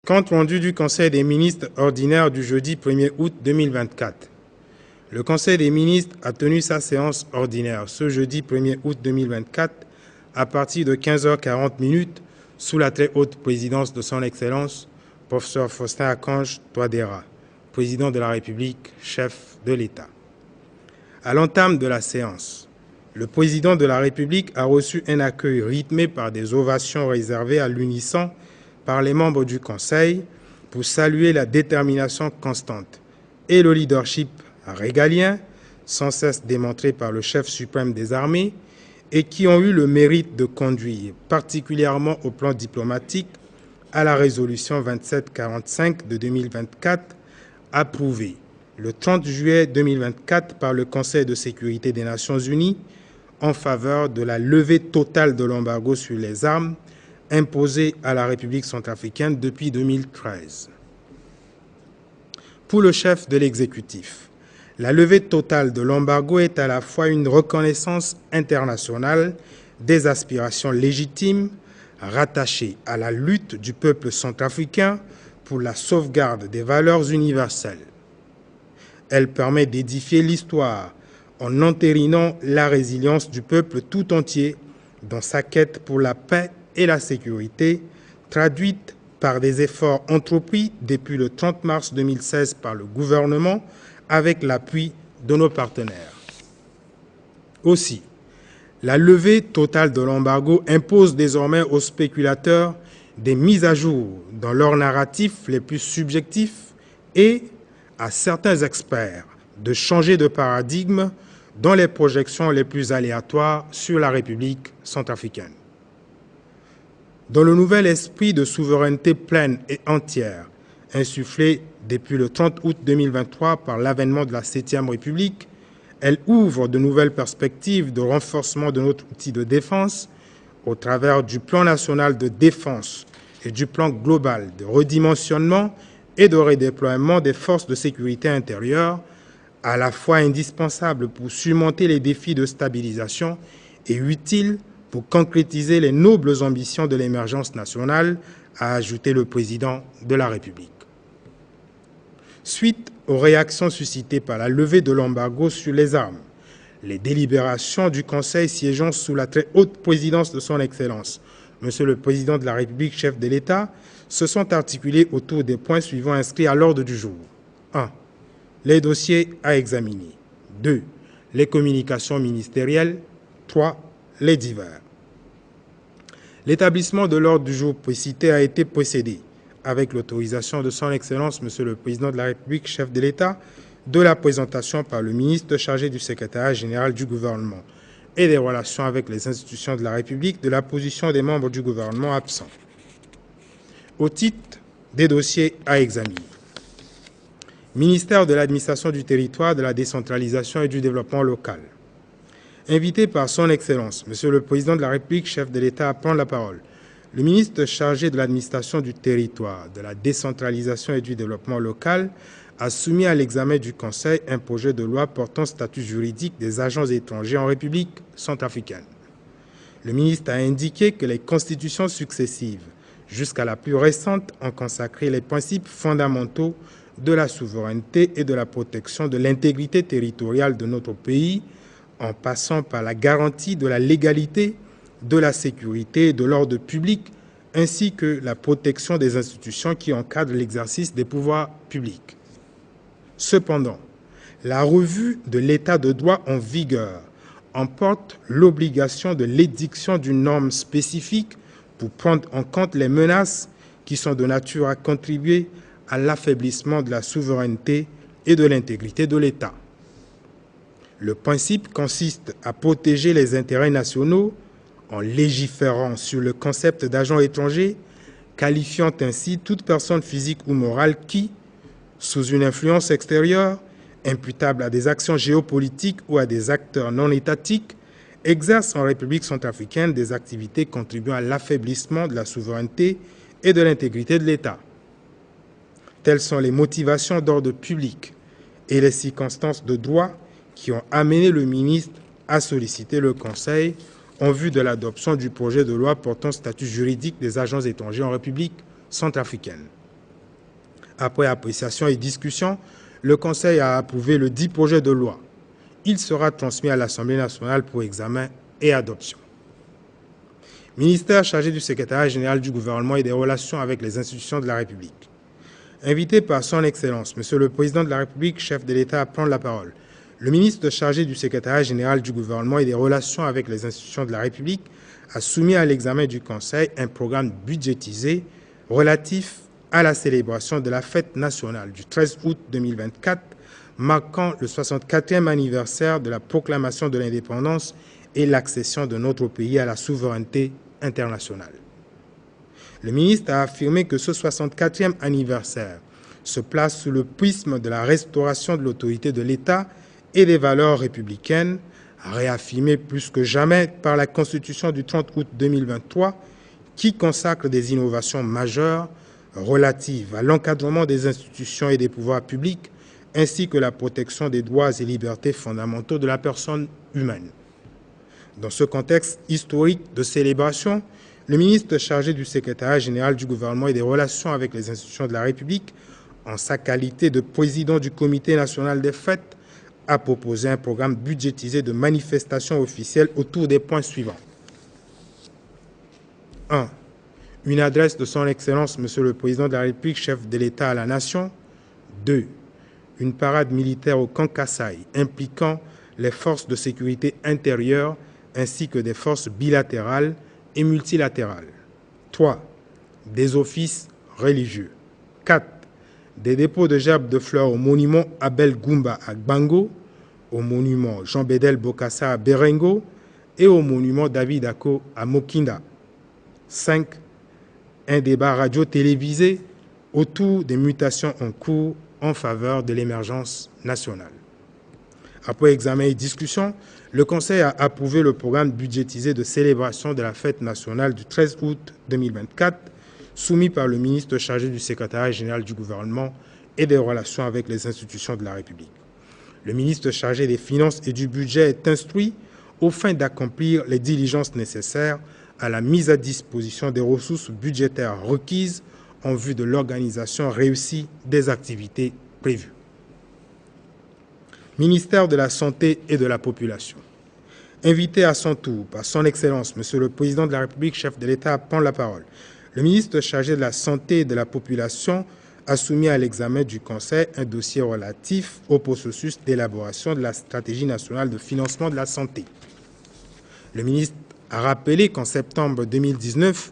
Compte rendu du Conseil des ministres ordinaire du jeudi 1er août 2024. Le Conseil des ministres a tenu sa séance ordinaire ce jeudi 1er août 2024 à partir de 15h40 sous la très haute présidence de son Excellence, professeur Faustin-Archange Touadéra, président de la République, chef de l'État. À l'entame de la séance, le président de la République a reçu un accueil rythmé par des ovations réservées à l'unisson par les membres du Conseil pour saluer la détermination constante et le leadership régalien, sans cesse démontré par le chef suprême des armées, et qui ont eu le mérite de conduire, particulièrement au plan diplomatique, à la résolution 2745 de 2024, approuvée le 30 juillet 2024 par le Conseil de sécurité des Nations Unies en faveur de la levée totale de l'embargo sur les armes imposé à la République centrafricaine depuis 2013. Pour le chef de l'exécutif, la levée totale de l'embargo est à la fois une reconnaissance internationale des aspirations légitimes rattachées à la lutte du peuple centrafricain pour la sauvegarde des valeurs universelles. Elle permet d'édifier l'histoire en entérinant la résilience du peuple tout entier dans sa quête pour la paix et la sécurité, traduite par des efforts entrepris depuis le 30 mars 2016 par le gouvernement avec l'appui de nos partenaires. Aussi, la levée totale de l'embargo impose désormais aux spéculateurs des mises à jour dans leurs narratifs les plus subjectifs et à certains experts de changer de paradigme dans les projections les plus aléatoires sur la République centrafricaine. Dans le nouvel esprit de souveraineté pleine et entière, insufflé depuis le 30 août 2023 par l'avènement de la 7e République, elle ouvre de nouvelles perspectives de renforcement de notre outil de défense au travers du plan national de défense et du plan global de redimensionnement et de redéploiement des forces de sécurité intérieure, à la fois indispensables pour surmonter les défis de stabilisation et utiles pour concrétiser les nobles ambitions de l'émergence nationale, a ajouté le président de la République. Suite aux réactions suscitées par la levée de l'embargo sur les armes, les délibérations du Conseil siégeant sous la très haute présidence de son Excellence, Monsieur le Président de la République, chef de l'État, se sont articulées autour des points suivants inscrits à l'ordre du jour. 1. Les dossiers à examiner. 2. Les communications ministérielles. 3. Les divers. L'établissement de l'ordre du jour précité a été précédé, avec l'autorisation de son Excellence, Monsieur le Président de la République, chef de l'État, de la présentation par le ministre chargé du secrétariat général du gouvernement et des relations avec les institutions de la République de la position des membres du gouvernement absents. Au titre des dossiers à examiner. Ministère de l'Administration du Territoire, de la Décentralisation et du Développement local. Invité par son Excellence, Monsieur le Président de la République, chef de l'État, à prendre la parole, le ministre chargé de l'Administration du Territoire, de la Décentralisation et du Développement local a soumis à l'examen du Conseil un projet de loi portant statut juridique des agents étrangers en République centrafricaine. Le ministre a indiqué que les constitutions successives, jusqu'à la plus récente, ont consacré les principes fondamentaux de la souveraineté et de la protection de l'intégrité territoriale de notre pays, en passant par la garantie de la légalité, de la sécurité et de l'ordre public, ainsi que la protection des institutions qui encadrent l'exercice des pouvoirs publics. Cependant, la revue de l'état de droit en vigueur emporte l'obligation de l'édiction d'une norme spécifique pour prendre en compte les menaces qui sont de nature à contribuer à l'affaiblissement de la souveraineté et de l'intégrité de l'État. Le principe consiste à protéger les intérêts nationaux en légiférant sur le concept d'agent étranger, qualifiant ainsi toute personne physique ou morale qui, sous une influence extérieure, imputable à des actions géopolitiques ou à des acteurs non étatiques, exerce en République centrafricaine des activités contribuant à l'affaiblissement de la souveraineté et de l'intégrité de l'État. Telles sont les motivations d'ordre public et les circonstances de droit qui ont amené le ministre à solliciter le Conseil en vue de l'adoption du projet de loi portant statut juridique des agents étrangers en République centrafricaine. Après appréciation et discussion, le Conseil a approuvé le dit projet de loi. Il sera transmis à l'Assemblée nationale pour examen et adoption. Ministère chargé du secrétariat général du gouvernement et des relations avec les institutions de la République. Invité par son Excellence, Monsieur le Président de la République, chef de l'État, à prendre la parole, le ministre chargé du secrétariat général du gouvernement et des relations avec les institutions de la République a soumis à l'examen du Conseil un programme budgétisé relatif à la célébration de la fête nationale du 13 août 2024, marquant le 64e anniversaire de la proclamation de l'indépendance et l'accession de notre pays à la souveraineté internationale. Le ministre a affirmé que ce 64e anniversaire se place sous le prisme de la restauration de l'autorité de l'État et des valeurs républicaines, réaffirmées plus que jamais par la Constitution du 30 août 2023, qui consacre des innovations majeures relatives à l'encadrement des institutions et des pouvoirs publics, ainsi que la protection des droits et libertés fondamentaux de la personne humaine. Dans ce contexte historique de célébration, le ministre chargé du secrétariat général du gouvernement et des relations avec les institutions de la République, en sa qualité de président du Comité national des fêtes, a proposé un programme budgétisé de manifestations officielles autour des points suivants. 1. Une adresse de son Excellence, Monsieur le Président de la République, chef de l'État à la Nation. 2. Une parade militaire au camp Kasaï, impliquant les forces de sécurité intérieure ainsi que des forces bilatérales et multilatérales. 3. Des offices religieux. 4. Des dépôts de gerbes de fleurs au monument Abel Goumba à Gbango, au monument Jean-Bédel Bokassa à Berengo et au monument David Ako à Mokinda. 5. Un débat radio-télévisé autour des mutations en cours en faveur de l'émergence nationale. Après examen et discussion, le Conseil a approuvé le programme budgétisé de célébration de la fête nationale du 13 août 2024, soumis par le ministre chargé du secrétariat général du gouvernement et des relations avec les institutions de la République. Le ministre chargé des Finances et du Budget est instruit aux fins d'accomplir les diligences nécessaires à la mise à disposition des ressources budgétaires requises en vue de l'organisation réussie des activités prévues. Ministère de la Santé et de la Population. Invité à son tour par son Excellence, Monsieur le Président de la République, chef de l'État, à prendre la parole, le ministre chargé de la Santé et de la Population a soumis à l'examen du Conseil un dossier relatif au processus d'élaboration de la stratégie nationale de financement de la santé. Le ministre a rappelé qu'en septembre 2019,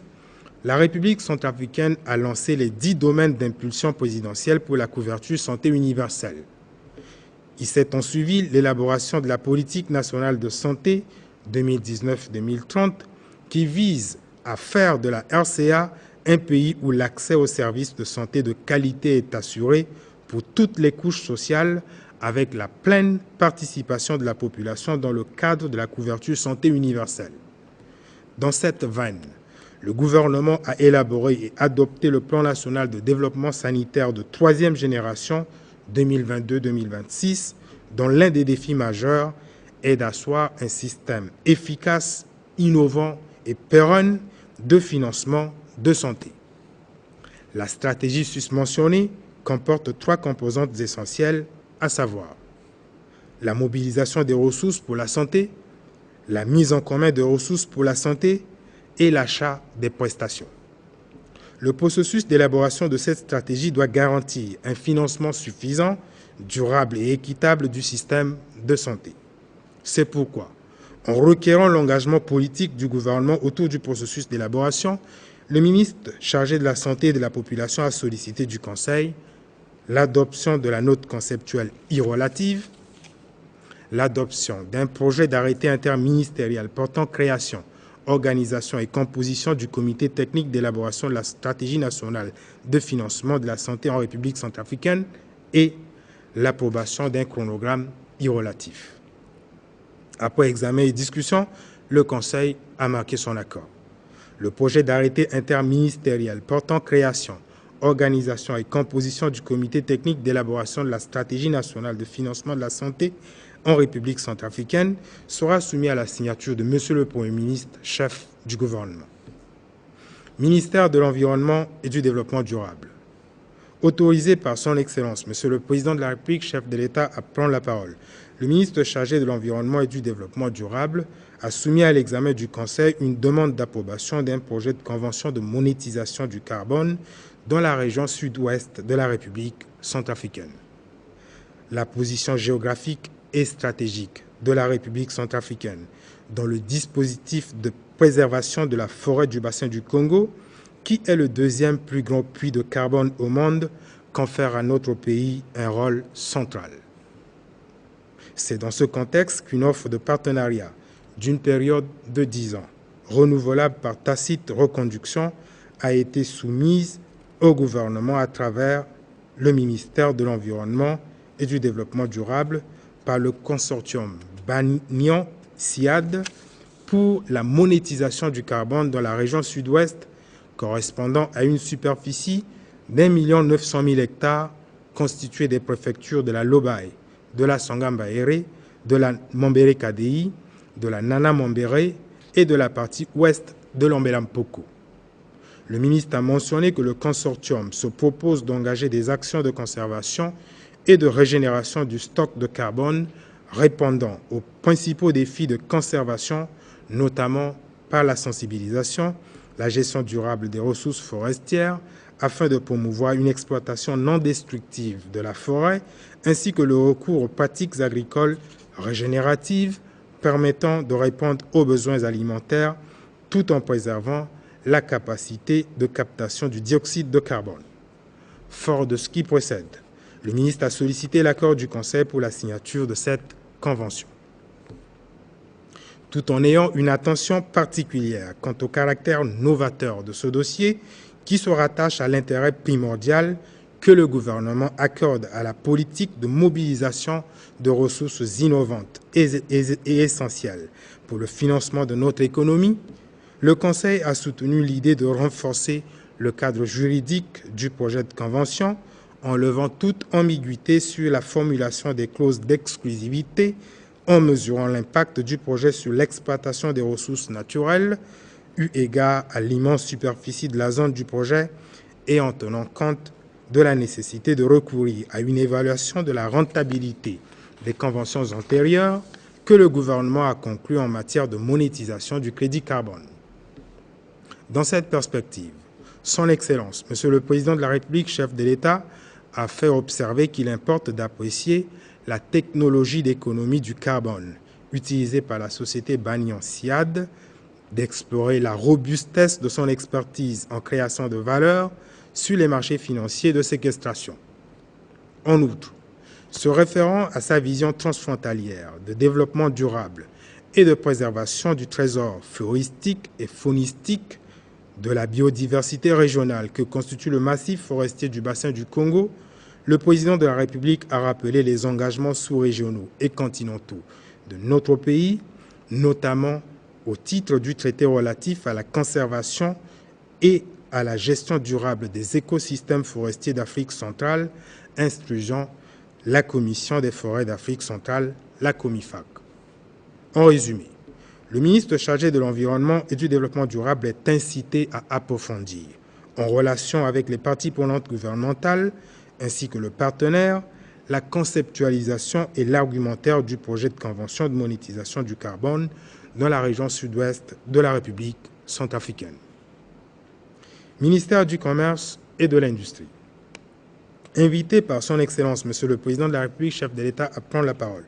la République centrafricaine a lancé les 10 domaines d'impulsion présidentielle pour la couverture santé universelle. Il s'est ensuivi l'élaboration de la politique nationale de santé 2019-2030 qui vise à faire de la RCA un pays où l'accès aux services de santé de qualité est assuré pour toutes les couches sociales avec la pleine participation de la population dans le cadre de la couverture santé universelle. Dans cette veine, le gouvernement a élaboré et adopté le plan national de développement sanitaire de 3e génération 2022-2026, dont l'un des défis majeurs est d'asseoir un système efficace, innovant et pérenne de financement de santé. La stratégie susmentionnée comporte 3 composantes essentielles, à savoir la mobilisation des ressources pour la santé, la mise en commun des ressources pour la santé et l'achat des prestations. Le processus d'élaboration de cette stratégie doit garantir un financement suffisant, durable et équitable du système de santé. C'est pourquoi, en requérant l'engagement politique du gouvernement autour du processus d'élaboration, le ministre chargé de la Santé et de la Population a sollicité du Conseil l'adoption de la note conceptuelle relative, l'adoption d'un projet d'arrêté interministériel portant création, organisation et composition du comité technique d'élaboration de la stratégie nationale de financement de la santé en République centrafricaine et l'approbation d'un chronogramme relatif. Après examen et discussion, le Conseil a marqué son accord. Le projet d'arrêté interministériel portant création, organisation et composition du comité technique d'élaboration de la stratégie nationale de financement de la santé en République centrafricaine sera soumis à la signature de Monsieur le Premier ministre, chef du gouvernement. Ministère de l'Environnement et du Développement durable. Autorisé par son Excellence, Monsieur le Président de la République, chef de l'État, à prendre la parole, le ministre chargé de l'Environnement et du Développement durable a soumis à l'examen du Conseil une demande d'approbation d'un projet de convention de monétisation du carbone dans la région sud-ouest de la République centrafricaine. La position géographique et stratégique de la République centrafricaine dans le dispositif de préservation de la forêt du bassin du Congo, qui est le deuxième plus grand puits de carbone au monde, confère à notre pays un rôle central. C'est dans ce contexte qu'une offre de partenariat d'une période de 10 ans, renouvelable par tacite reconduction, a été soumise au gouvernement à travers le ministère de l'Environnement et du Développement durable par le consortium Banyan-SIAD pour la monétisation du carbone dans la région sud-ouest, correspondant à une superficie d'1,9 million hectares constituée des préfectures de la Lobaye, de la Sangamba-Ere, de la Mambere-Kadei, de la Nana-Mambere et de la partie ouest de l'Ambelampoko. Le ministre a mentionné que le consortium se propose d'engager des actions de conservation et de régénération du stock de carbone répondant aux principaux défis de conservation, notamment par la sensibilisation, la gestion durable des ressources forestières, afin de promouvoir une exploitation non destructive de la forêt, ainsi que le recours aux pratiques agricoles régénératives permettant de répondre aux besoins alimentaires tout en préservant la capacité de captation du dioxyde de carbone. Fort de ce qui précède, le ministre a sollicité l'accord du Conseil pour la signature de cette convention. Tout en ayant une attention particulière quant au caractère novateur de ce dossier qui se rattache à l'intérêt primordial que le gouvernement accorde à la politique de mobilisation de ressources innovantes et essentielles pour le financement de notre économie, le Conseil a soutenu l'idée de renforcer le cadre juridique du projet de convention en levant toute ambiguïté sur la formulation des clauses d'exclusivité, en mesurant l'impact du projet sur l'exploitation des ressources naturelles, eu égard à l'immense superficie de la zone du projet et en tenant compte de la nécessité de recourir à une évaluation de la rentabilité des conventions antérieures que le gouvernement a conclues en matière de monétisation du crédit carbone. Dans cette perspective, Son Excellence, Monsieur le Président de la République, chef de l'État, a fait observer qu'il importe d'apprécier la technologie d'économie du carbone utilisée par la société Banyan-SIAD, d'explorer la robustesse de son expertise en création de valeur sur les marchés financiers de séquestration. En outre, se référant à sa vision transfrontalière de développement durable et de préservation du trésor floristique et faunistique de la biodiversité régionale que constitue le massif forestier du bassin du Congo, le président de la République a rappelé les engagements sous-régionaux et continentaux de notre pays, notamment au titre du traité relatif à la conservation et à la gestion durable des écosystèmes forestiers d'Afrique centrale, instruisant la Commission des forêts d'Afrique centrale, la COMIFAC. En résumé, le ministre chargé de l'Environnement et du Développement durable est incité à approfondir, en relation avec les parties prenantes gouvernementales ainsi que le partenaire, la conceptualisation et l'argumentaire du projet de convention de monétisation du carbone dans la région sud-ouest de la République centrafricaine. Ministère du Commerce et de l'Industrie. Invité par son Excellence, Monsieur le Président de la République, chef de l'État, à prendre la parole,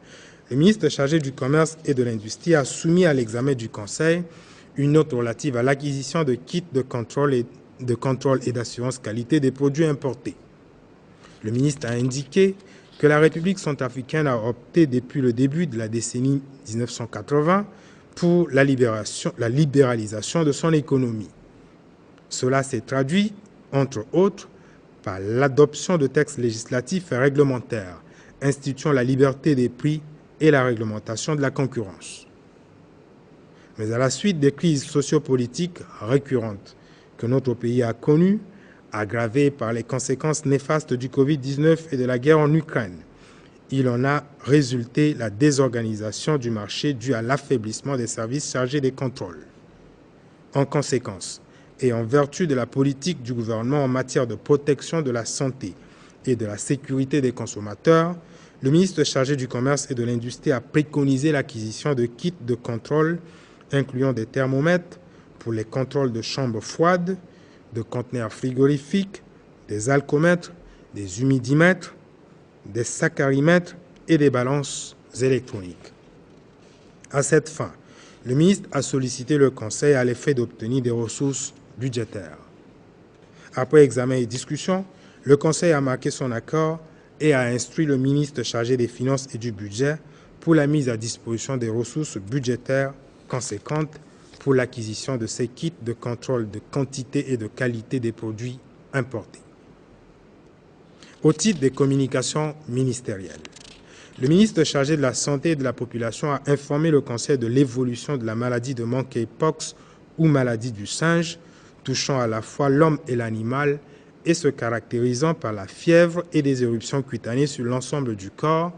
le ministre chargé du Commerce et de l'Industrie a soumis à l'examen du Conseil une note relative à l'acquisition de kits de contrôle et d'assurance qualité des produits importés. Le ministre a indiqué que la République centrafricaine a opté depuis le début de la décennie 1980 pour la libéralisation de son économie. Cela s'est traduit, entre autres, par l'adoption de textes législatifs et réglementaires instituant la liberté des prix et la réglementation de la concurrence. Mais à la suite des crises sociopolitiques récurrentes que notre pays a connues, aggravées par les conséquences néfastes du Covid-19 et de la guerre en Ukraine, il en a résulté la désorganisation du marché due à l'affaiblissement des services chargés des contrôles. En conséquence, et en vertu de la politique du gouvernement en matière de protection de la santé et de la sécurité des consommateurs, le ministre chargé du Commerce et de l'Industrie a préconisé l'acquisition de kits de contrôle incluant des thermomètres pour les contrôles de chambres froides, de conteneurs frigorifiques, des alcomètres, des humidimètres, des saccharimètres et des balances électroniques. À cette fin, le ministre a sollicité le Conseil à l'effet d'obtenir des ressources budgétaires. Après examen et discussion, le Conseil a marqué son accord et a instruit le ministre chargé des Finances et du Budget pour la mise à disposition des ressources budgétaires conséquentes pour l'acquisition de ces kits de contrôle de quantité et de qualité des produits importés. Au titre des communications ministérielles, le ministre chargé de la Santé et de la Population a informé le Conseil de l'évolution de la maladie de monkeypox ou maladie du singe, touchant à la fois l'homme et l'animal et se caractérisant par la fièvre et des éruptions cutanées sur l'ensemble du corps,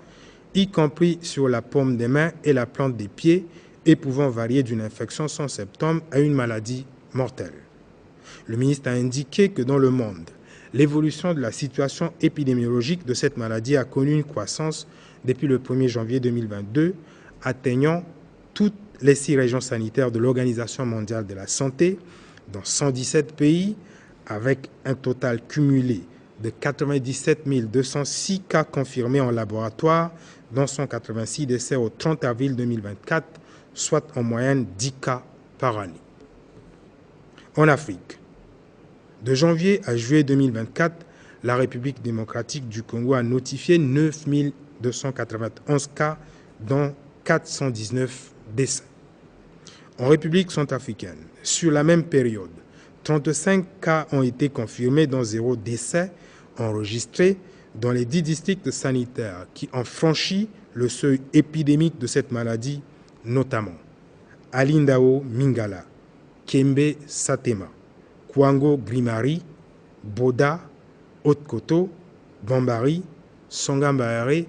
y compris sur la paume des mains et la plante des pieds, et pouvant varier d'une infection sans symptômes à une maladie mortelle. Le ministre a indiqué que dans le monde, l'évolution de la situation épidémiologique de cette maladie a connu une croissance depuis le 1er janvier 2022, atteignant toutes les 6 régions sanitaires de l'Organisation mondiale de la santé, dans 117 pays, avec un total cumulé de 97 206 cas confirmés en laboratoire, dont 186 décès au 30 avril 2024, soit en moyenne 10 cas par année. En Afrique, de janvier à juillet 2024, la République démocratique du Congo a notifié 9 291 cas, dont 419 décès. En République centrafricaine, sur la même période, 35 cas ont été confirmés, dont 0 décès enregistrés dans les 10 districts sanitaires qui ont franchi le seuil épidémique de cette maladie, notamment Alindao Mingala, Kembe Satema, Kwango Grimari, Boda, Haute-Koto, Bambari, Songambaare,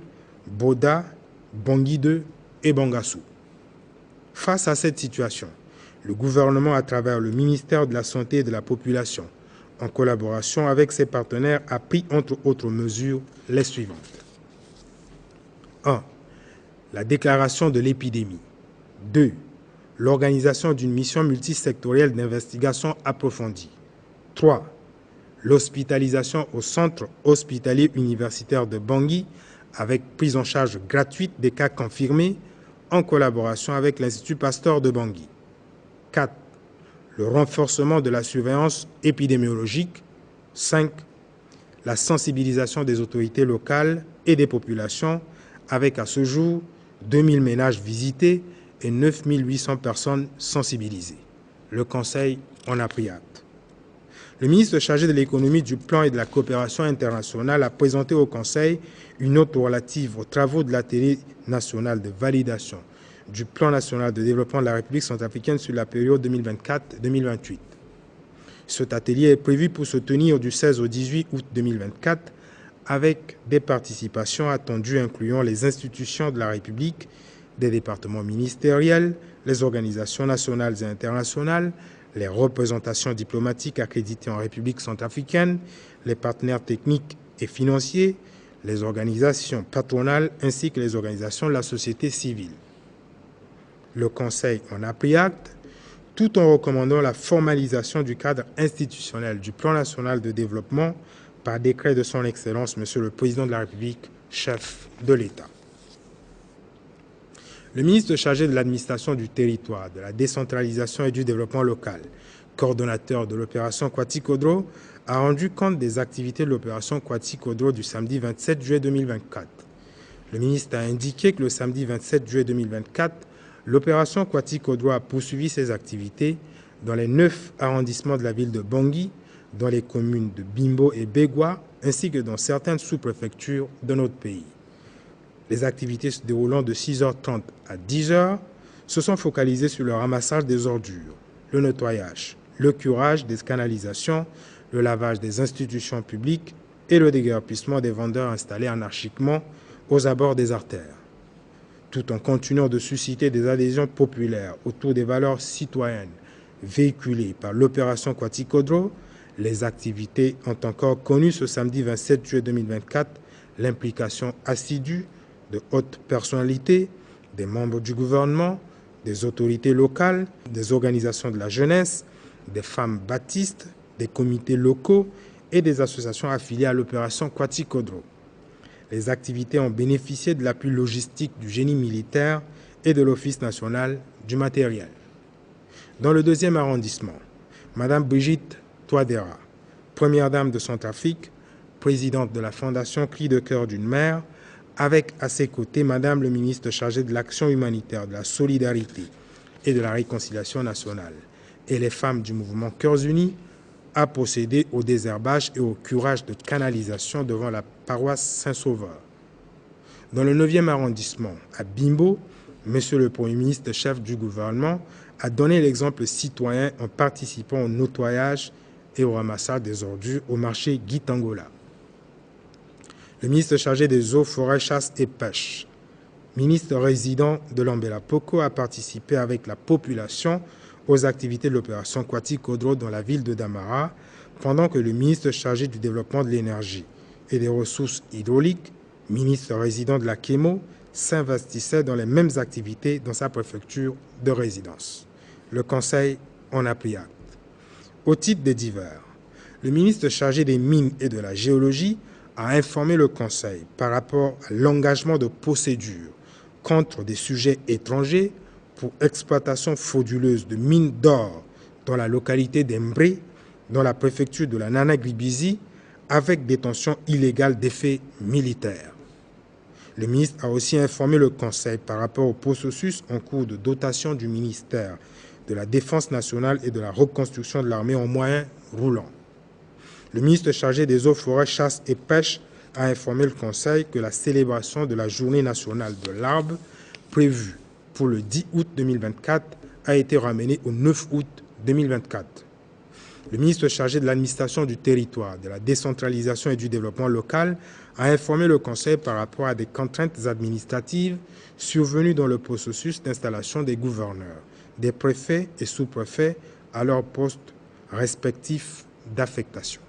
Boda, Bangui 2 et Bangassou. Face à cette situation, le gouvernement, à travers le ministère de la Santé et de la Population, en collaboration avec ses partenaires, a pris entre autres mesures les suivantes. 1. La déclaration de l'épidémie. 2. L'organisation d'une mission multisectorielle d'investigation approfondie. 3. L'hospitalisation au centre hospitalier universitaire de Bangui avec prise en charge gratuite des cas confirmés en collaboration avec l'Institut Pasteur de Bangui. 4. Le renforcement de la surveillance épidémiologique. 5. La sensibilisation des autorités locales et des populations avec à ce jour 2000 ménages visités et 9 800 personnes sensibilisées. Le Conseil en a pris acte. Le ministre chargé de l'économie, du plan et de la coopération internationale a présenté au Conseil une note relative aux travaux de l'atelier national de validation du plan national de développement de la République centrafricaine sur la période 2024-2028. Cet atelier est prévu pour se tenir du 16 au 18 août 2024 avec des participations attendues incluant les institutions de la République, des départements ministériels, les organisations nationales et internationales, les représentations diplomatiques accréditées en République centrafricaine, les partenaires techniques et financiers, les organisations patronales ainsi que les organisations de la société civile. Le Conseil en a pris acte, tout en recommandant la formalisation du cadre institutionnel du Plan national de développement par décret de son Excellence, Monsieur le Président de la République, chef de l'État. Le ministre chargé de l'administration du territoire, de la décentralisation et du développement local, coordonnateur de l'opération Kwati-Kodro, a rendu compte des activités de l'opération Kwati-Kodro du samedi 27 juillet 2024. Le ministre a indiqué que le samedi 27 juillet 2024, l'opération Kwati-Kodro a poursuivi ses activités dans les 9 arrondissements de la ville de Bangui, dans les communes de Bimbo et Begwa, ainsi que dans certaines sous-préfectures de notre pays. Les activités se déroulant de 6h30 à 10h se sont focalisées sur le ramassage des ordures, le nettoyage, le curage des canalisations, le lavage des institutions publiques et le déguerpissement des vendeurs installés anarchiquement aux abords des artères, tout en continuant de susciter des adhésions populaires autour des valeurs citoyennes véhiculées par l'opération Quaticodro, les activités ont encore connu ce samedi 27 juillet 2024 l'implication assidue de hautes personnalités, des membres du gouvernement, des autorités locales, des organisations de la jeunesse, des femmes baptistes, des comités locaux et des associations affiliées à l'opération Quaticodro. Les activités ont bénéficié de l'appui logistique du génie militaire et de l'Office national du matériel. Dans le 2e arrondissement, Mme Brigitte Touadéra, première dame de Centrafrique, présidente de la Fondation Cri de cœur d'une mère, avec à ses côtés Mme le ministre chargé de l'action humanitaire, de la solidarité et de la réconciliation nationale, et les femmes du mouvement Cœurs Unis, a procédé au désherbage et au curage de canalisation devant la paroisse Saint-Sauveur. Dans le 9e arrondissement, à Bimbo, M. le Premier ministre, chef du gouvernement, a donné l'exemple citoyen en participant au nettoyage et au ramassage des ordures au marché Guy Tangola. Le ministre chargé des eaux, forêts, chasse et pêche, ministre résident de l'Ambela Poko, a participé avec la population aux activités de l'opération Quaticodro dans la ville de Damara, pendant que le ministre chargé du développement de l'énergie et des ressources hydrauliques, ministre résident de la Kémo, s'investissait dans les mêmes activités dans sa préfecture de résidence. Le Conseil en a pris acte. Au titre des divers, le ministre chargé des mines et de la géologie a informé le Conseil par rapport à l'engagement de procédures contre des sujets étrangers pour exploitation frauduleuse de mines d'or dans la localité d'Embré, dans la préfecture de la Nana-Gribizi, avec détention illégale d'effets militaires. Le ministre a aussi informé le Conseil par rapport au processus en cours de dotation du ministère de la Défense nationale et de la reconstruction de l'armée en moyens roulants. Le ministre chargé des eaux, forêts, chasse et pêche a informé le Conseil que la célébration de la Journée nationale de l'arbre, prévue pour le 10 août 2024, a été ramenée au 9 août 2024. Le ministre chargé de l'administration du territoire, de la décentralisation et du développement local a informé le Conseil par rapport à des contraintes administratives survenues dans le processus d'installation des gouverneurs, des préfets et sous-préfets à leurs postes respectifs d'affectation.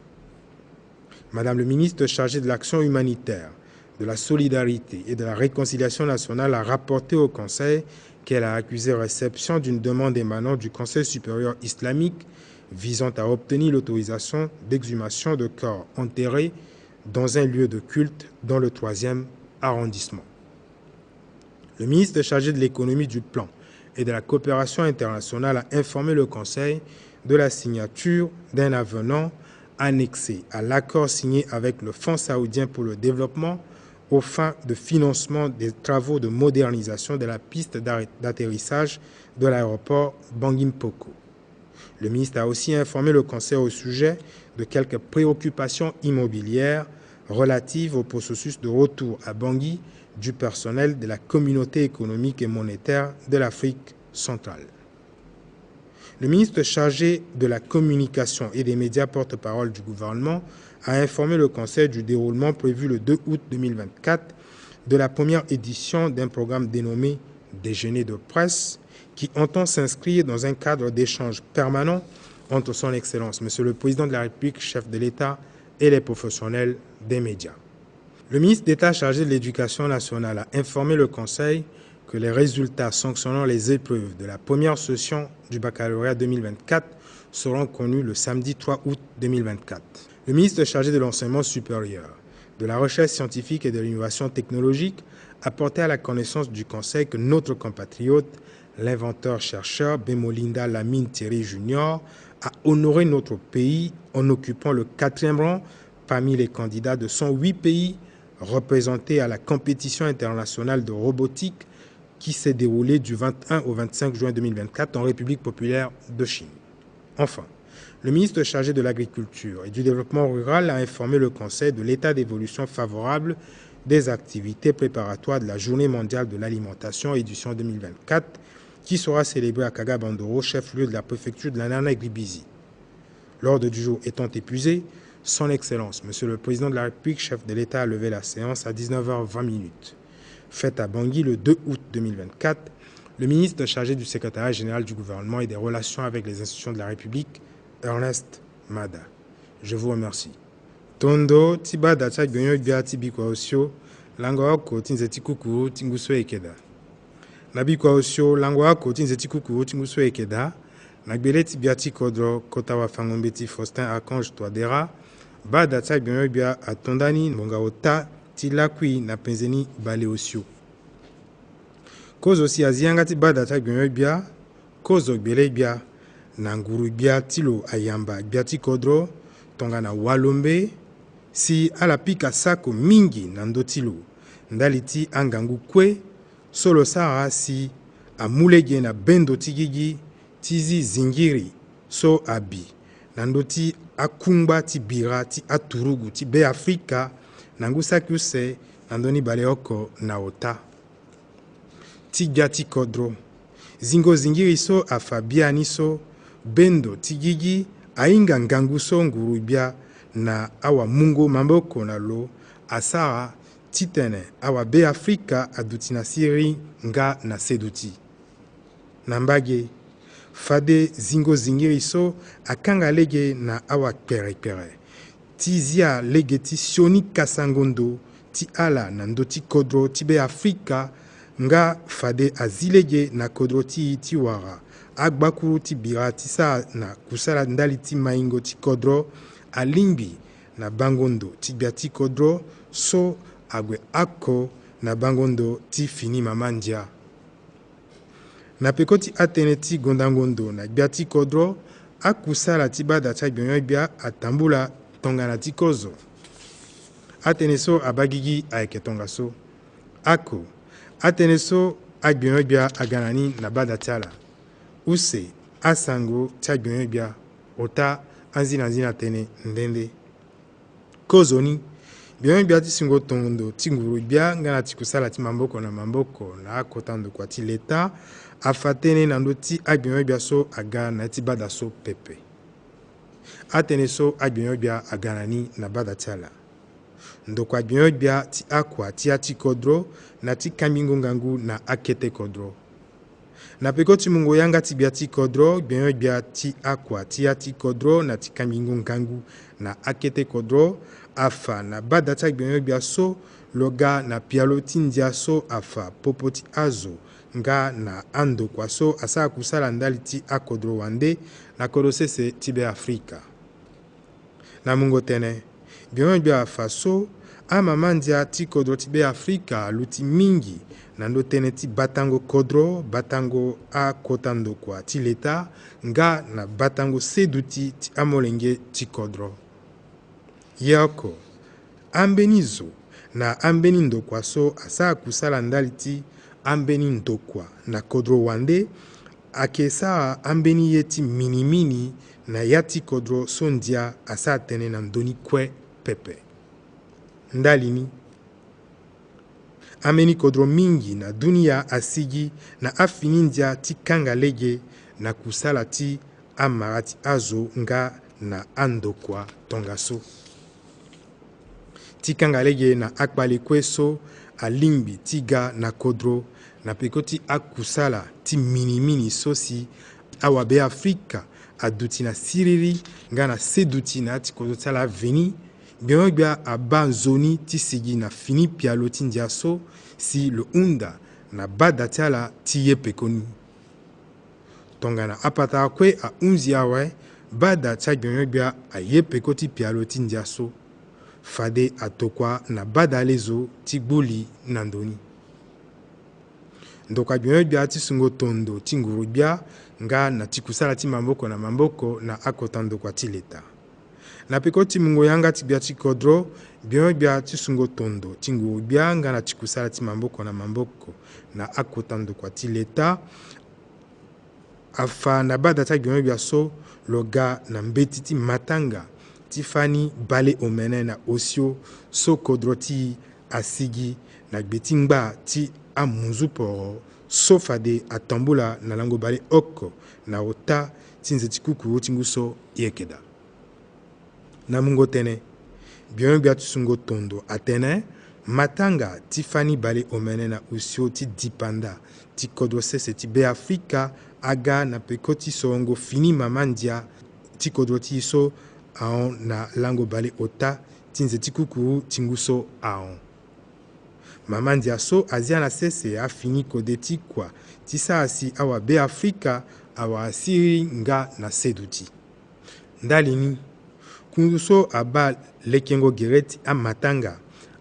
Madame le ministre chargé de l'action humanitaire, de la solidarité et de la réconciliation nationale a rapporté au Conseil qu'elle a accusé réception d'une demande émanant du Conseil supérieur islamique visant à obtenir l'autorisation d'exhumation de corps enterrés dans un lieu de culte dans le 3e arrondissement. Le ministre chargé de l'économie, du plan et de la coopération internationale a informé le Conseil de la signature d'un avenant annexé à l'accord signé avec le Fonds saoudien pour le développement aux fins de financement des travaux de modernisation de la piste d'atterrissage de l'aéroport Bangui-Mpoko. Le ministre a aussi informé le Conseil au sujet de quelques préoccupations immobilières relatives au processus de retour à Bangui du personnel de la communauté économique et monétaire de l'Afrique centrale. Le ministre chargé de la communication et des médias porte-parole du gouvernement a informé le Conseil du déroulement prévu le 2 août 2024 de la première édition d'un programme dénommé « Déjeuner de presse » qui entend s'inscrire dans un cadre d'échange permanent entre son Excellence, Monsieur le Président de la République, chef de l'État, et les professionnels des médias. Le ministre d'État chargé de l'Éducation nationale a informé le Conseil que les résultats sanctionnant les épreuves de la première session du baccalauréat 2024 seront connus le samedi 3 août 2024. Le ministre chargé de l'enseignement supérieur, de la recherche scientifique et de l'innovation technologique a porté à la connaissance du Conseil que notre compatriote, l'inventeur-chercheur Bemolinda Lamine Thierry Junior, a honoré notre pays en occupant le 4e rang parmi les candidats de 108 pays représentés à la compétition internationale de robotique qui s'est déroulée du 21 au 25 juin 2024 en République populaire de Chine. Enfin, le ministre chargé de l'Agriculture et du Développement rural a informé le Conseil de l'état d'évolution favorable des activités préparatoires de la Journée mondiale de l'alimentation édition 2024 qui sera célébrée à Kaga-Bandoro, chef-lieu de la préfecture de la Nana-Gribizi. L'ordre du jour étant épuisé, Son Excellence, Monsieur le Président de la République, chef de l'État, a levé la séance à 19h20. Faite à Bangui le 2 août 2024, le ministre chargé du secrétariat général du gouvernement et des relations avec les institutions de la République, Ernest Mada. Je vous remercie. Tondo tibada cha gyonyo bia tibikwa osio lango ako tinzeti kuku tinguso ekeda. Nabikwa osio lango ako tinzeti kuku tinguso ekeda. Nagbele tibiati kodro kotawa fangombeti Faustin Archange Touadéra. Bada cha gyonyo bia atondani mbonga ota tilakwi na penzeni bale osio. Kozo si azianga tibada cha gyonyo bia kozo gbele bia nanguru bia tilo ayamba bia ti kodro tongana walombe si alapika sako mingi nandotilo ndaliti angangu kwe solo sara si amulege na bendo tigigi tizi zingiri so abi nandoti akumba ti bira ti aturugu ti be Afrika nangu sakyuse nandoni baleoko na ota ti gati kodro zingo zingiri so afabiani so bendo tigigi ainga ngangu so nguru bia na awa mungo mamboko na lo asara titene awa be Afrika aduti na siri nga na seduti. Nambage fade zingo zingiri so akanga lege na awa pere. Tizia lege ti sioni kasangondo ti ala na ndoti kodro ti be Afrika nga fade azilege na kodro ti wara. Agbakuru ti bira ti sa na kusala ndali ti maingo ti kodro alimbi na bangondo ti bia ti kodro so agwe ako na bangondo ti fini mamandia. Na peko ti atene ti gondangondo na bia ti kodro akusala ti bada cha gyonyo bia atambula tongana ti kozo. Atene so abagigi aeke tonga so. Ako atene so agyonyo bia aganani na bada tiala. Use asango cha gyonyo bia ota anzina tene ndende. Kozoni gyonyo bia ti singo tondo ti nguru bia ngana ti kusala ti mamboko na akotando kwa ti leta afatene nando ti agyonyo bia so aga na ti bada so pepe. Atene so agyonyo bia aganani na bada tiala. Ndokwa gyonyo bia ti akwa ti ati kodro na ti kambingo ngangu na akete kodro. Na peko ti mungo yanga ti bia ti kodro, gyonyo bia ti akwa ti ati kodro na ti kambingo ngangu na akete kodro afa na bada cha gyonyo bia so loga na pialo ti ndia so afa popo ti azo nga na ando kwa so asa kusala ndali ti akodro wande na kodo sese ti be Afrika. Na mungo tene gyonyo bia afa so amamandia ti kodro ti be Afrika luti mingi nando tene ti batango kodro batango akotando kwa ti leta nga na batango seduti ti amolenge ti kodro. Yako ambeni zo na ambeni ndokwa so asa kusala ndali ti ambeni ndokwa na kodro wande akesa ambeni yeti minimini na yati kodro sondia asa tene na ndoni kwe pepe. Ndalini ameni kodro mingi na dunia asigi na afinindia ti kanga lege na kusala ti amarati azo nga na andokwa tongaso. Ti kanga lege na akpale kweso alimbi tiga na kodro na pekoti akusala ti minimini sosi awabe Afrika aduti na siriri nga na seduti na ti kodro tala veni gyonyo bia aba nzoni ti sigi na fini pialo ti ndia so si lo unda na bada tiala ti ye pekoni. Tongana apata kwe a unzi awe bada cha gyonyo bia a ye peko ti pialo ti ndia so fade atokwa na bada lezo ti gboli na ndoni. Ndoka gyonyo bia ti sungo tondo ti nguru bia nga na ti kusala ti mamboko na akotando kwa ti leta. Na peko ti mungo yanga ti bia ti kodro gyonyo bia ti sungo tondo ti nguru bia nga na ti kusala ti mamboko na akotando kwa ti leta afa na bada cha gyonyo bia so loga na mbeti ti matanga ti fani bale omene na osio so kodro ti asigi na gbeti ngba ti amunzu poro so fade atambula na lango bale oko na ota ti nzeti kukuru ti nguso yekeda. Na mungo tene gyonyo bia ti sungo tondo atene matanga tifani bale omene na usio ti dipanda ti kodro sese ti be Afrika aga na peko ti songo fini mamandia ti kodro ti so aon na lango bale ota ti nze ti kukuru ti nguso aon. Mamandia so azia na sese a fini kode ti kwa ti saasi awa be Afrika awa asiri nga na seduti. Ndalini kunguso aba lekengo gereti a matanga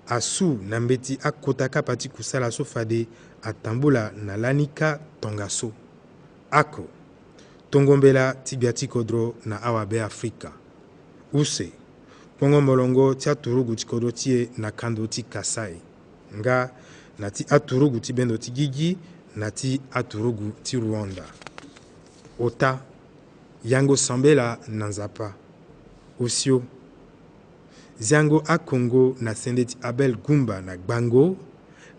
asu na mbeti akotaka pati kusala so fade atambula na lanika tongaso. Ako tongombela tibia ti kodro na awa be Afrika. Use pongo molongo ti aturugu ti kodro tie na kando ti Kasai. Nga na ti aturugu ti bendo ti Gigi na ti aturugu ti Rwanda. Ota yango sambela na nzapa. Osio ziango a Congo na sendeti Abel Gumba na Gbango,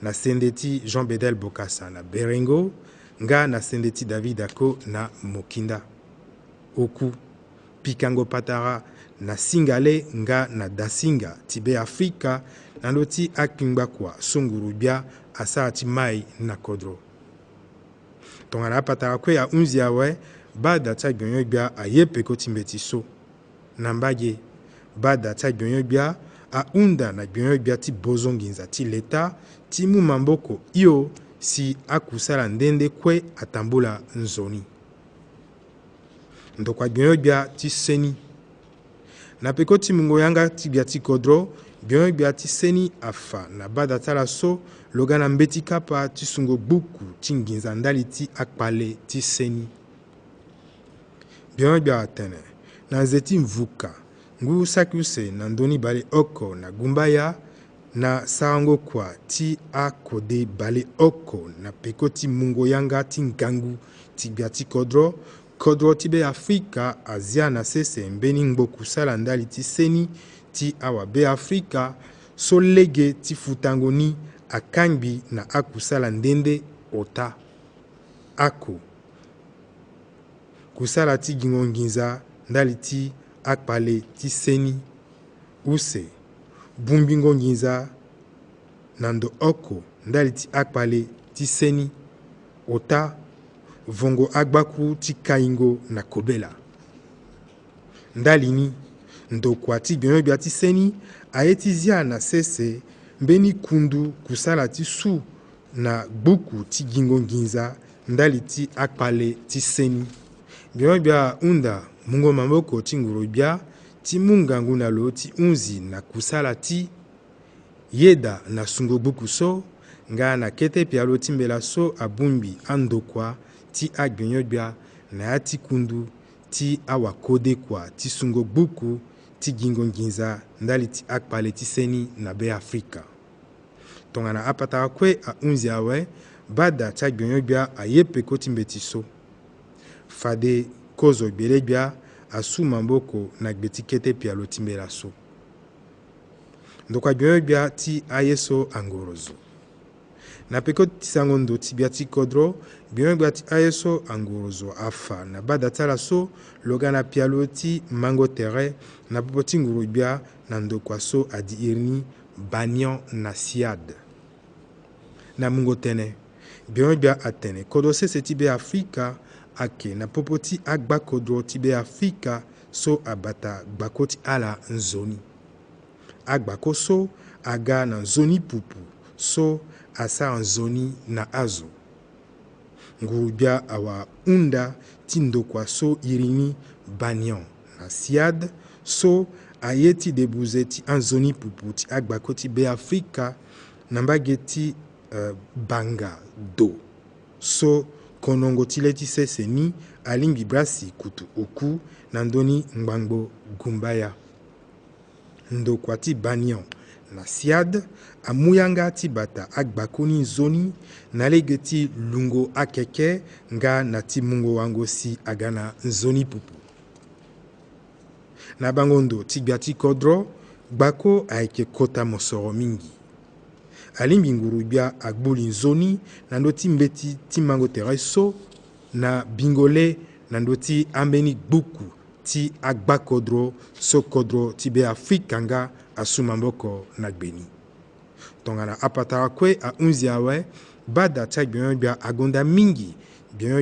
na sendeti Jean Bedel Bokassa na Berengo, nga na sendeti David Ako na Mokinda. Oku Pikango Patara na Singale nga na Dasinga tibe Afrika na loti Akimbakwa Songurubia asa ati mai na kodro. Tongana Patara kwe ya unzi awe bada ta gyonyobia a yepeko timbeti so. Nambage bada ta gyonyobia a unda na gyonyobia ti bozonginza ti leta ti mumamboko iyo si akusala ndende kwe atambula nzoni. Ndokwa gyonyobia ti seni. Na peko ti mungo yanga ti bia ti kodro, gyonyobia ti seni afa na bada tala so logana mbeti kapa ti sungo buku ti nginza ndali ti akpale ti seni. Gyonyobia atene na nzeti mvuka ngu sakuse na ndoni bale oko na gumbaya na sarango kwa ti akode bale oko na peko ti mungo yanga ti ngangu ti bia ti kodro. Kodro ti be Afrika azia na sese mbeni ngboku sala ndali ti seni ti awa be Afrika so lege ti futangoni akangbi na akusala ndende ota. Ako kusala ti gingonginza ndali ti akpale ti seni. Use bumbingo nginza nando oko ndali ti akpale ti seni. Ota vongo agbaku ti kaingo na kobela. Ndalini ndokwa ti gyonyobia ti seni aye ti zia na sese mbeni kundu kusala ti su na gbuku ti gingonginza ndali ti akpale ti seni. Gyonyobia unda mungo mamboko ti ngurubia ti mungangu na lo ti unzi na kusala ti yeda na sungo gbuku so nga na kete pialo ti mbela so abumbi andokwa ti agyonyobia na ya ti kundu ti awakode kwa ti sungo gbuku ti gingonginza ndali ti akpale ti seni na be Afrika. Tongana apataka kwe a unzi awe bada ti agyonyobia aye peko ti mbeti so. Fade kozo gbelebia asu mamboko na gbeti kete pialo ti mbela so. Ndokwa gyonyobia ti aye so angorozo. Na peko ti sangondo ti bia ti kodro, gyonyobia ti aye so angorozo afa na bada tala so logana pialo ti mango tere na popo ti ngurubia na ndokwa so adi irni banyan na siad. Na mungo tene, gyonyobia atene kodro sese ti be Afrika ake na popo ti agba kodro ti be Afrika so abata gbako ti ala nzoni. Agbako so aga na nzoni pupu so asa nzoni na azo. Ngurubia awa unda ti ndokwa so irini banyan na siad so aye ti debuze ti anzoni pupu ti agbako ti be Afrika na mbage ti banga do so konongo ti le ti sese ni alingi brasi kutu oku na ndoni ngbangbo gumbaya. Ndokwa ti banyan na siad amuyanga ti bata agbako ni nzoni na lege ti lungo akeke nga na ti mungo wango si aga na nzoni pupu. Na bangondo ti bia ti kodro gbako ayeke kota mosoro mingi. Alimbi ngurubia agbuli nzoni na ndo ti mbeti ti mango tere so na bingole na ndo ti ambeni gbuku ti agba kodro so kodro ti be Afrika nga asu mamboko na gbeni. Tongana apatara kwe a unziawe bada chak bia agonda mingi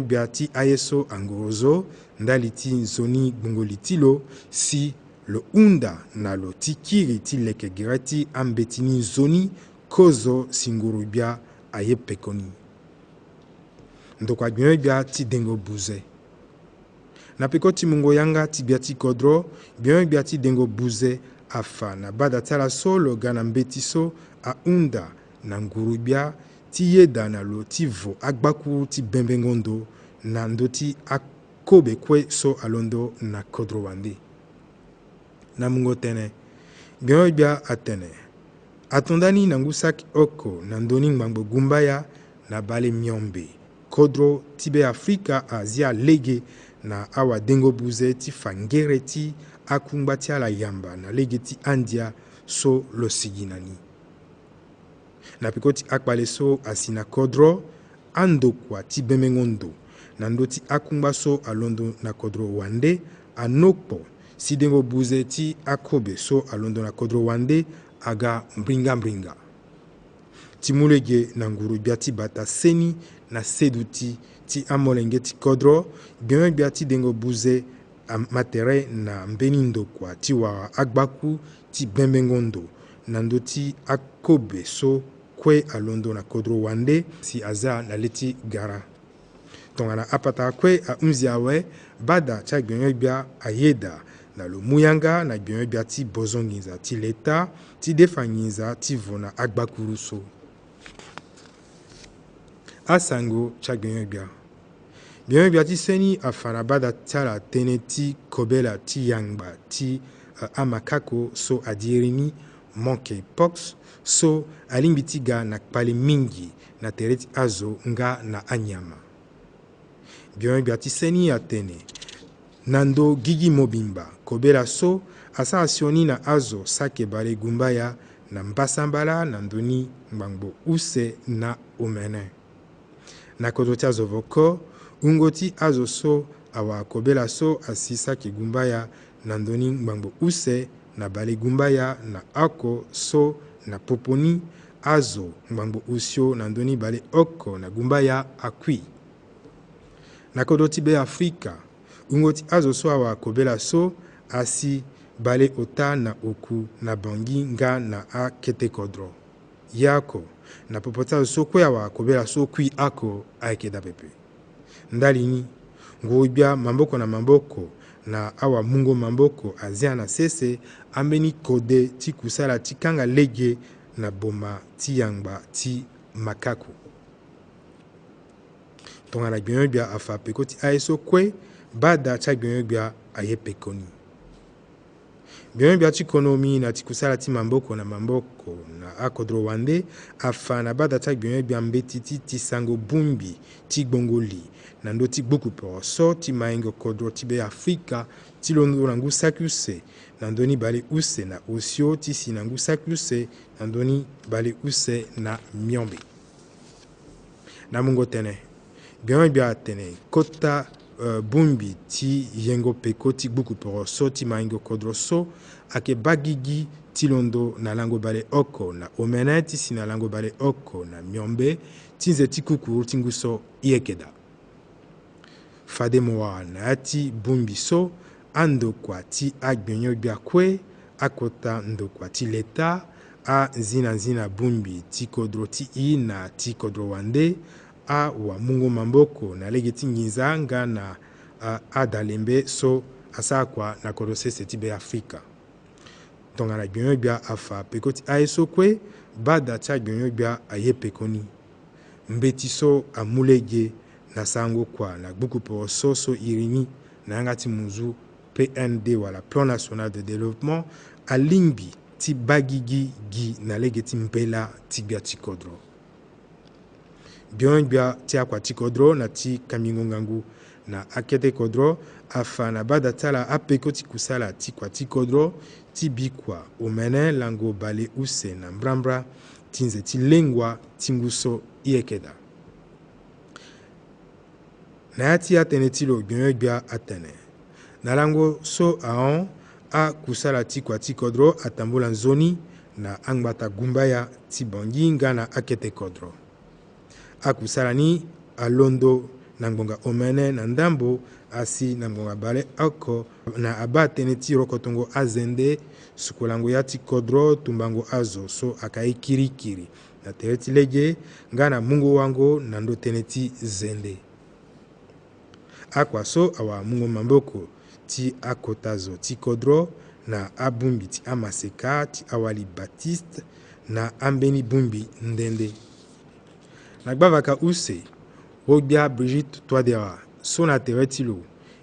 bia ti ayeso angorozo ndali ti nzoni gbongoli ti lo si lo unda na lo ti kiri ti leke gira ti ambetini nzoni kozo singuru bia aye pekoni. Ndokwa bia ti dengo buze. Na peko ti mungo yanga ti bia ti kodro, bia ti dengo buze afa na bada tala so lo gana mbeti so a unda na nguru bia ti yeda na lo ti vo agbaku ti bembengondo na ndo ti akobe kwe so alondo na kodro wande. Na mungo tene, bia atene. Atondani na ngusak oko na ndoni ngbango gumbaya na bale miombe. Kodro tibe Afrika Asia lege na awa dengo buze ti fangere ti akumba ti ala yamba na lege ti andia so lo siginani. Na piko ti akpale so asina kodro andokwa ti bemengondo na ndo ti akumba so alondo na kodro wande anokpo si dengo buze ti akobe so alondo na kodro wande aga mbringa. Timulege na nguru bia ti bata seni na seduti ti amolenge ti kodro bia ti dengo buze matere na mbeni ndokwa ti wa agbaku ti bembengondo na ndo ti akobe so kwe alondo na kodro wande si aza na leti gara. Tongana apata kwe a unziawe bada chak bia ayeda na lo muyanga na bia ti bozongiza ti leta ti defangiza ti vona agbakuru so. Asango chak bia ti seni afana bada tala tene ti kobela ti yangba ti amakako so adierini monkeypox so alimbitiga na kpali mingi na tereti azo nga na anyama. Bia ti seni atene nando gigi mobimba kobela so asa asioni na azo sake bale gumbaya na mbasambala na ndoni ngbango use na omene. Na kodoti azo voko ungoti azo so awa kobela so asisa ki gumbaya na ndoni ngbango use na bale gumbaya na ako so na poponi azo ngbango usio na ndoni bale oko na gumbaya akwi. Na kodoti be Afrika ungoti azo so awa kobela so asi bale ota na oku na bangi nga na a kete kodro. Yako na popota so kwe awa kobela so kwi ako aikeda pepe. Ndalini ngurubia mamboko na mamboko na awa mungo mamboko azia na sese ambeni kode ti kusala ti kanga lege na boma ti yangba ti makako. Tongana bia afa peko ti aeso kwe bada chak bia aye pekoni. Bia ti konomi na ti kusala ti mamboko na mamboko na akodro wande afa na bada chak bia mbeti ti sango bumbi ti gbongoli na ndo ti gbuku poro so ti maingo kodro ti be Afrika ti londo na ngu sakuse na ndoni bale use na osio ti si na ngu sakuse na ndoni bale use na miombe. Na mungo tene bia tene kota bumbi ti yengo peko ti gbuku poro so ti maingo kodro so ake bagigi ti londo na lango bale oko na omene ti si na lango bale oko na miombe ti nze ti kukuru ti ngu so iekeda. Fade moa na ti bumbi so andokwa ti bia kwe akota ndokwa ti leta a nzina bumbi ti kodro ti i na ti kodro wande a wa mungo mamboko na lege ti ngiza nga na adalembe so asa kwa na kodro sese ti be Afrika. Tongana bia afa peko ti aeso kwe bada chak bia aye pekoni. Mbeti so amulege na sango kwa na gbuku poro so irini na yanga ti muzu PND wala Plan National de Développement alimbi ti bagigi gi na lege ti mpela ti bia ti kodro. Bia ti akwa ti kodro na ti kamingo ngangu na akete kodro afa na bada tala apeko ti kusala ti kwa ti kodro ti bikwa omene lango bale use na mbrambra ti nze ti lengwa ti ngu so iekeda. Na yati atene ti lo bia atene. Na lango so aon a kusala ti kwa ti kodro atambola nzoni na angbata gumbaya ti bongi nga na akete kodro. Akusala ni alondo na ngbonga omene na ndambo asi na ngbonga bale oko na abatene ti rokotongo azende sukolango ya ti kodro tumbango azo so akai kirikiri na tere ti lege nga na mungo wango na ndo tene ti zende. Akwa so awa mungo mamboko ti akotazo ti kodro na abumbi ti amaseka ti awali Baptiste na ambeni bumbi ndende. Na gbavaka use Ogbia Brigitte Twadera so na tere ti lo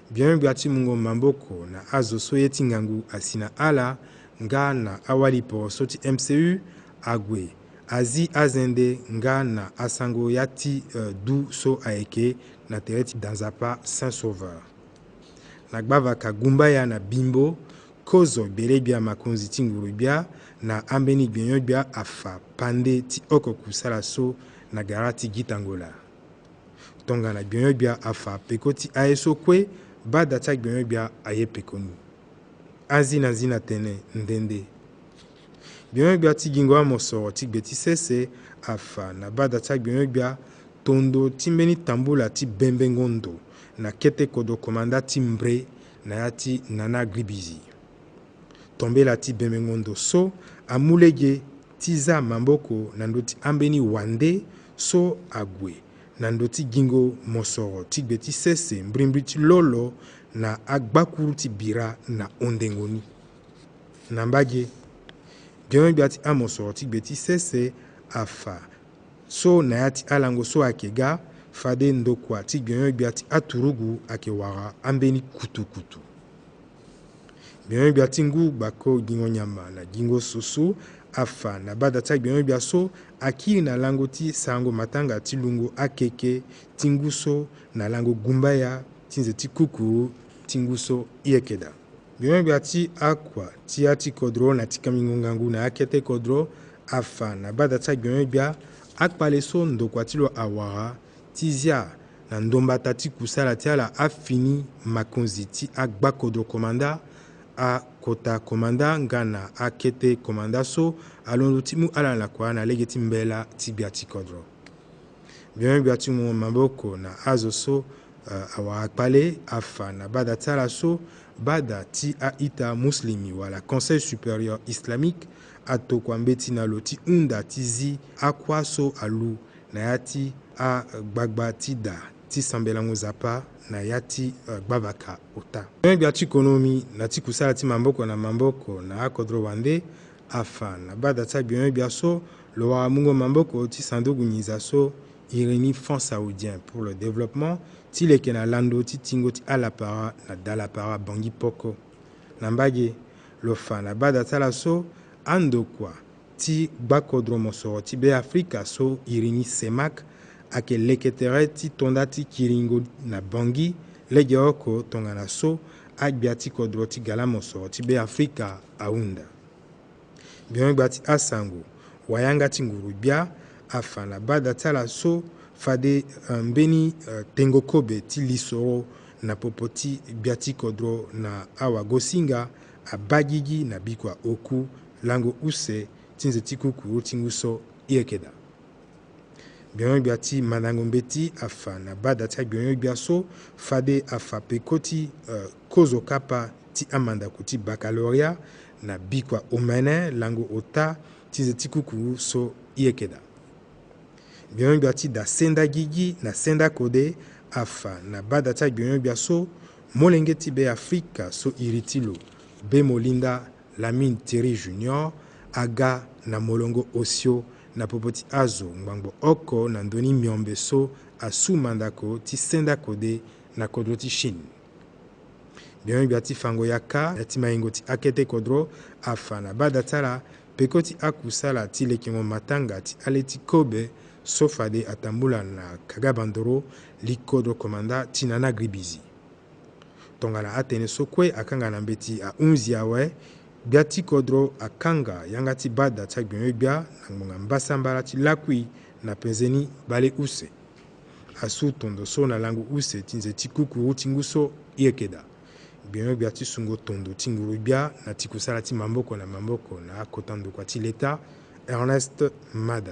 bien ti mungo mamboko na azo so ye ti ngangu asina ala nga na awali po so ti MCU agwe azi azende nga na asango ya ti du so aeke na tere ti Danzapa Saint-Sauveur. Na gbavaka gumbaya na bimbo kozo bele bia makonzi ti nguru bia na ambeni gbenyo bia afa pande ti oko kusala so na gara ti Gitangola. Tonga na gbenyo bia afa peko ti aye so kwe bada ti gbenyo bia aye pekonu. Azi na zina tene ndende. Gbenyo bia ti gingo amosoro ti gbe ti sese afa na bada ti gbenyo bia tondo ti mbeni tambula ti bembengondo na kete kodo komanda ti mbre na ya ti Nana Gribizi. Tombela ti bembengondo so amulege ti za mamboko na ndo ti ambeni wande so agwe na ndo ti gingo mosoro ti gbe ti sese mbrimbri ti lolo na agbakuru ti bira na ondengoni. Na mbage gbenyo bia ti amosoro ti gbe ti sese afa so na ya ti alango so akega fade ndokwa ti gbenyo bia ti aturugu ake wara ambeni kutu. Gbenyo bia ti ngu gbako gingo nyama na gingo soso afa na bada ti gbenyo bia so akiri na lango ti sango matanga ti lungo akeke ti ngu so na lango gumbaya ti nze ti kukuru ti ngu so iekeda. Gbenyo bia ti akwa ti ya ti kodro na ti kamingo ngangu na akete kodro afa na bada ti gbenyo bia akpale so ndokwa ti lo awara ti zia na ndombata ti kusala ti ala afini makonzi ti agba kodro komanda akota komanda nga na akete komanda so alondo ti mu ala na kwa na lege ti mbela ti bia ti kodro. Gbenyo bia ti mungo mamboko na azo so awara akpale afa na bada ti ala so bada ti aita muslimi wala Conseil supérieur islamique atokua mbeti na lo ti hunda ti zi akwa so alu na ya ti agbagba ti da ti sambelango zapa na ya ti gbavaka ota. Gbenyo bia ti konomi na ti kusala ti mamboko na akodro wande afa na bada ti gbenyo bia so lo wara mungo mamboko ti sandoku nyiza so Irénie Fonds saoudien pour le développement ti leke na lando ti tingo ti alapara na dalapara bangi poko. Na mbage lo fa na bada ti ala so andokwa ti gbakodro mosoro ti be Afrika so Irénie Semak ake leketere ti tonda ti kiringo na bangi lege oko tongana so agbia ti kodro ti gala mosoro ti be Afrika ahunda. Gbenyo bia ti asango wayanga ti nguru bia afa na bada ti ala so fade mbeni tengo kobe ti lisoro na popo ti bia ti kodro na awa gosinga abagigi na bikwa oku lango use ti nze ti kukuru ti ngu so iekeda. Gbenyo bia ti mandango mbeti afa na bada ti gbenyo bia so fade afa peko ti kozo kapa ti amandaku ti baccalauréat na bikwa omene lango ota ti nze ti kukuru so iekeda. Gbenyo bia ti da senda gigi na senda kode afa na bada ti gbenyo bia so molenge ti be Afrika so iri ti lo be Molinda Lamine Thierry Junior aga na molongo osio na popo ti azo ngbangbo oko na ndoni miombe so asu mandako ti senda kode na kodro ti Chine. Gbenyo bia ti fango yaka ya ti maingo ti akete kodro afa na bada ti ala peko ti akusala ti lekengo matanga ti ale ti kobe so fade atambula na kagabandoro likodro komanda ti Nana Gribizi. Tongana atene so kue akanga na mbeti a 11 awe bia ti kodro akanga yanga ti bada ti gbenyo bia na ngbonga mbasambala ti lakui na penzeni bale use. Asu tondo so na lango use ti nze ti kukuru ti ngu so iekeda. Bien biati sungo tondo tingurubia na tikusala ti mamboko na mamboko na kotando kwa ti l'État Ernest Mada.